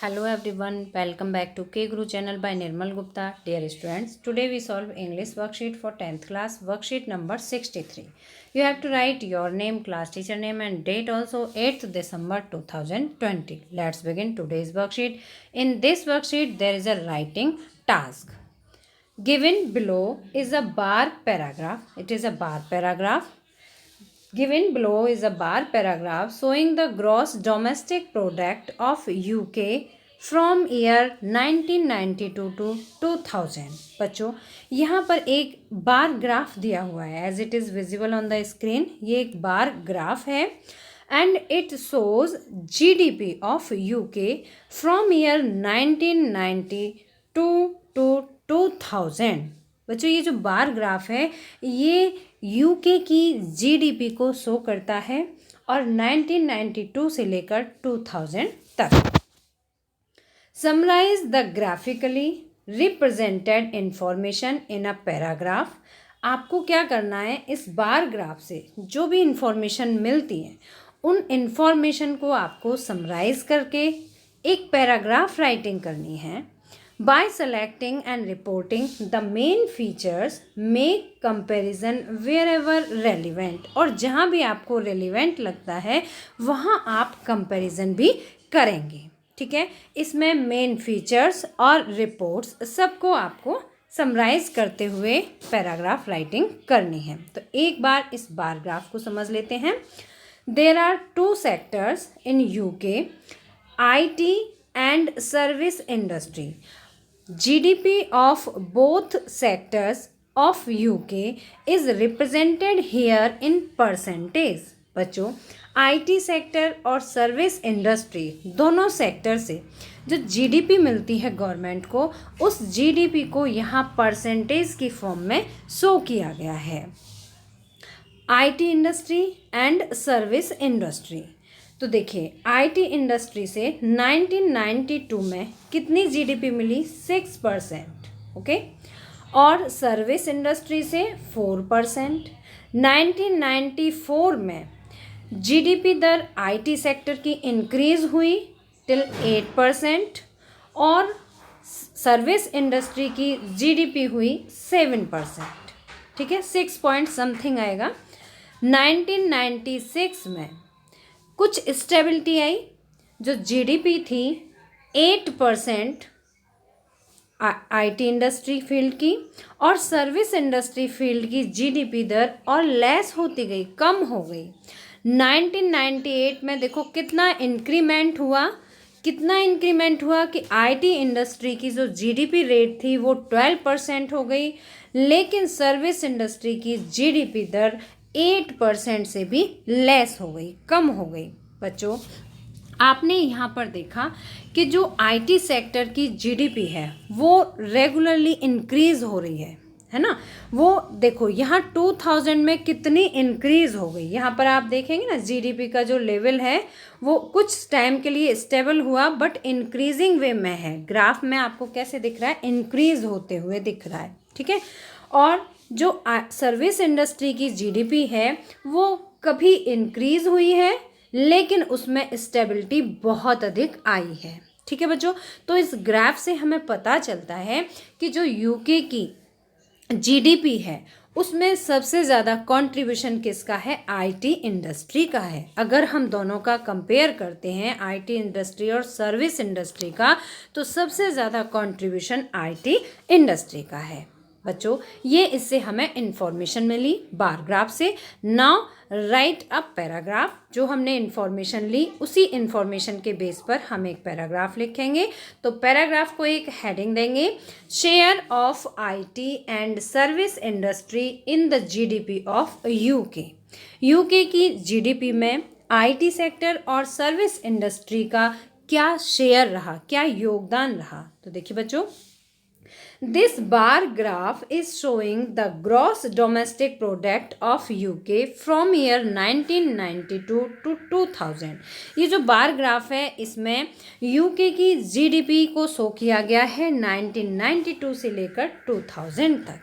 Hello everyone, welcome back to K Guru channel by Nirmal Gupta. Dear students, today we solve English worksheet for 10th class, worksheet number 63. You have to write your name, class teacher name and date also 8th December 2020. Let's begin today's worksheet. In this worksheet, there is a writing task. Given below is a bar paragraph. It is a bar paragraph. Given below is a bar paragraph showing the gross domestic product of UK from year 1992 to 2000. बच्चों यहाँ पर एक bar graph दिया हुआ है as it is visible on the screen. ये एक bar graph है and it shows GDP of UK from year 1992 to 2000. बच्चों ये जो बार ग्राफ है ये यूके की जीडीपी को शो करता है और 1992 से लेकर 2000 तक. Summarise the graphically represented information in a paragraph. आपको क्या करना है, इस बार ग्राफ से जो भी इंफॉर्मेशन मिलती है उन इंफॉर्मेशन को आपको समराइज करके एक पैराग्राफ राइटिंग करनी है. By selecting and reporting the main features, make comparison wherever relevant. और जहाँ भी आपको relevant लगता है वहाँ आप comparison भी करेंगे. ठीक है, इसमें main features और reports सबको आपको summarize करते हुए पैराग्राफ राइटिंग करनी है. तो एक बार इस बार ग्राफ को समझ लेते हैं. There are two sectors in UK, IT and service industry. GDP of both sectors of UK is represented here in percentage. बच्चों IT सेक्टर और सर्विस इंडस्ट्री दोनों सेक्टर से जो GDP मिलती है गवर्नमेंट को, उस GDP को यहाँ परसेंटेज की फॉर्म में शो किया गया है. IT industry and service industry. तो देखिए आईटी इंडस्ट्री से 1992 में कितनी जीडीपी मिली, 6%. ओके, और सर्विस इंडस्ट्री से 4%. 1994 में जीडीपी दर आईटी सेक्टर की इंक्रीज हुई टिल 8% और सर्विस इंडस्ट्री की जीडीपी हुई 7%. ठीक है, 6 पॉइंट समथिंग आएगा. 1996 में कुछ स्टेबिलिटी आई. जो जीडीपी थी 8% आईटी इंडस्ट्री फील्ड की और सर्विस इंडस्ट्री फील्ड की जीडीपी दर और लेस होती गई, कम हो गई. 1998 में देखो कितना इंक्रीमेंट हुआ. कितना इंक्रीमेंट हुआ कि आईटी इंडस्ट्री की जो जीडीपी रेट थी वो 12% हो गई, लेकिन सर्विस इंडस्ट्री की जीडीपी दर 8% से भी लेस हो गई, कम हो गई. बच्चों आपने यहाँ पर देखा कि जो आईटी सेक्टर की जीडीपी है वो रेगुलरली इंक्रीज हो रही है ना. वो देखो यहाँ 2000 में कितनी इंक्रीज हो गई. यहाँ पर आप देखेंगे ना जीडीपी का जो लेवल है वो कुछ टाइम के लिए स्टेबल हुआ बट इंक्रीजिंग वे में है. ग्राफ में आपको कैसे दिख रहा है, इंक्रीज होते हुए दिख रहा है. ठीक है, और जो सर्विस इंडस्ट्री की जीडीपी है वो कभी इंक्रीज हुई है लेकिन उसमें स्टेबिलिटी बहुत अधिक आई है. ठीक है बच्चों, तो इस ग्राफ से हमें पता चलता है कि जो यूके की जीडीपी है उसमें सबसे ज़्यादा कंट्रीब्यूशन किसका है, आईटी इंडस्ट्री का है. अगर हम दोनों का कंपेयर करते हैं आईटी इंडस्ट्री और सर्विस इंडस्ट्री का, तो सबसे ज़्यादा कंट्रीब्यूशन आईटी इंडस्ट्री का है. बच्चों ये इससे हमें इंफॉर्मेशन मिली बार ग्राफ से. Now right a paragraph. जो हमने इंफॉर्मेशन ली उसी इंफॉर्मेशन के बेस पर हम एक पैराग्राफ लिखेंगे. तो पैराग्राफ को एक हेडिंग देंगे, share of IT and service industry in the GDP of UK. UK की जीडीपी में आईटी सेक्टर और सर्विस इंडस्ट्री का क्या शेयर रहा, क्या योगदान रहा. तो देखिए बच्चों, this bar graph is showing the gross domestic product of UK from year 1992 to 2000. ये जो बार ग्राफ है इसमें UK की जीडीपी को शो किया गया है 1992 से लेकर 2000 तक.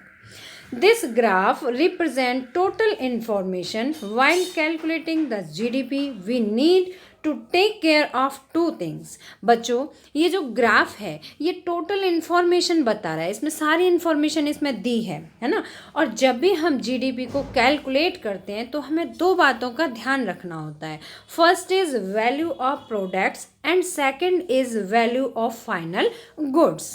This graph represents total information. While calculating the GDP, we need to take care of two things। बच्चों ये जो ग्राफ है ये टोटल इन्फॉर्मेशन बता रहा है, इसमें सारी इन्फॉर्मेशन इसमें दी है ना। और जब भी हम जीडीपी को कैलकुलेट करते हैं तो हमें दो बातों का ध्यान रखना होता है। First is value of products and second is value of final goods.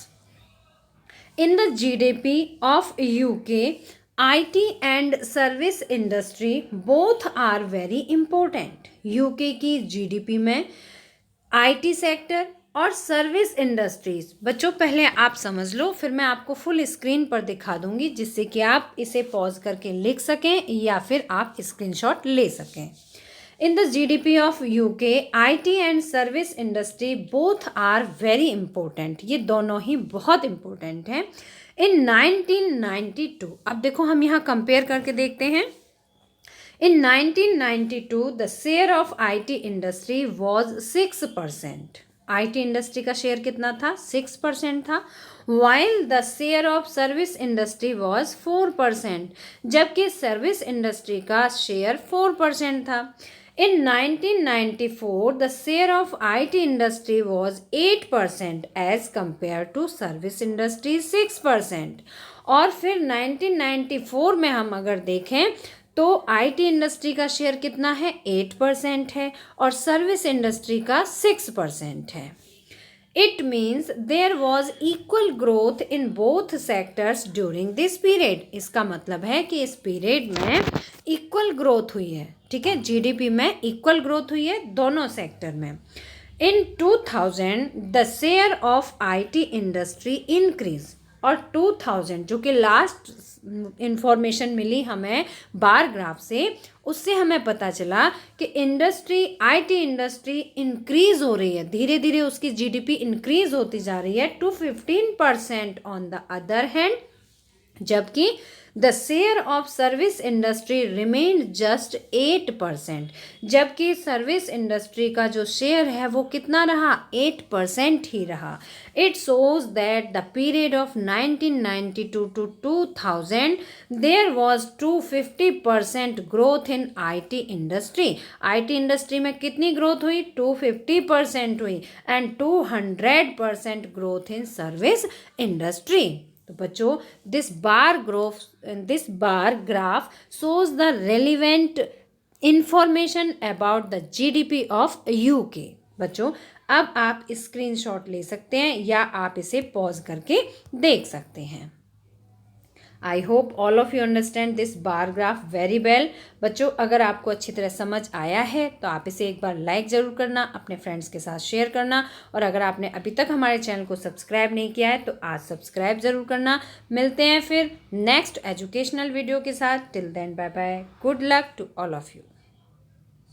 In the GDP of UK IT and service industry both are very important. UK की जीडीपी में IT सेक्टर और सर्विस इंडस्ट्रीज, बच्चों पहले आप समझ लो फिर मैं आपको फुल स्क्रीन पर दिखा दूंगी जिससे कि आप इसे पॉज करके लिख सकें या फिर आप स्क्रीनशॉट ले सकें। In the GDP of UK IT and service industry both are very important, ये दोनों ही बहुत इम्पोर्टेंट हैं। इन 1992, अब देखो हम यहाँ कंपेयर करके देखते हैं। इन 1992 the share of IT industry was 6%। IT industry का शेयर कितना था? 6% था। While the share of service industry was 4%, जबकि सर्विस इंडस्ट्री का शेयर 4% था। In 1994, the share of IT industry was 8% as compared to service industry 6%। और फिर 1994 में हम अगर देखें तो IT इंडस्ट्री का शेयर कितना है? 8% है और सर्विस इंडस्ट्री का 6% है। It means there was equal growth in both sectors during this period। इसका मतलब है कि इस पीरियड में इक्वल ग्रोथ हुई है, ठीक है, जीडीपी में इक्वल ग्रोथ हुई है दोनों सेक्टर में। इन 2000 the share of IT industry increase, और 2000 जो कि लास्ट इंफॉर्मेशन मिली हमें बार ग्राफ से, उससे हमें पता चला कि इंडस्ट्री IT इंडस्ट्री इंक्रीज हो रही है, धीरे धीरे उसकी जीडीपी इंक्रीज होती जा रही है to 15% on the other hand, जबकि the share of service industry remained just 8%, जबकि सर्विस इंडस्ट्री का जो शेयर है वो कितना रहा? 8% ही रहा। It shows that the period of 1992 to 2000 there was 250% growth in IT industry. IT industry में कितनी ग्रोथ हुई? 250% हुई, and 200% growth in service industry. तो बच्चों this bar graph shows the relevant information about the GDP of UK। बच्चों अब आप screenshot ले सकते हैं या आप इसे पॉज करके देख सकते हैं। I hope all of you understand this bar graph very well. बच्चों अगर आपको अच्छी तरह समझ आया है तो आप इसे एक बार लाइक ज़रूर करना, अपने फ्रेंड्स के साथ शेयर करना, और अगर आपने अभी तक हमारे चैनल को सब्सक्राइब नहीं किया है तो आज सब्सक्राइब ज़रूर करना। मिलते हैं फिर नेक्स्ट एजुकेशनल वीडियो के साथ। Till then bye bye, good luck to all of you.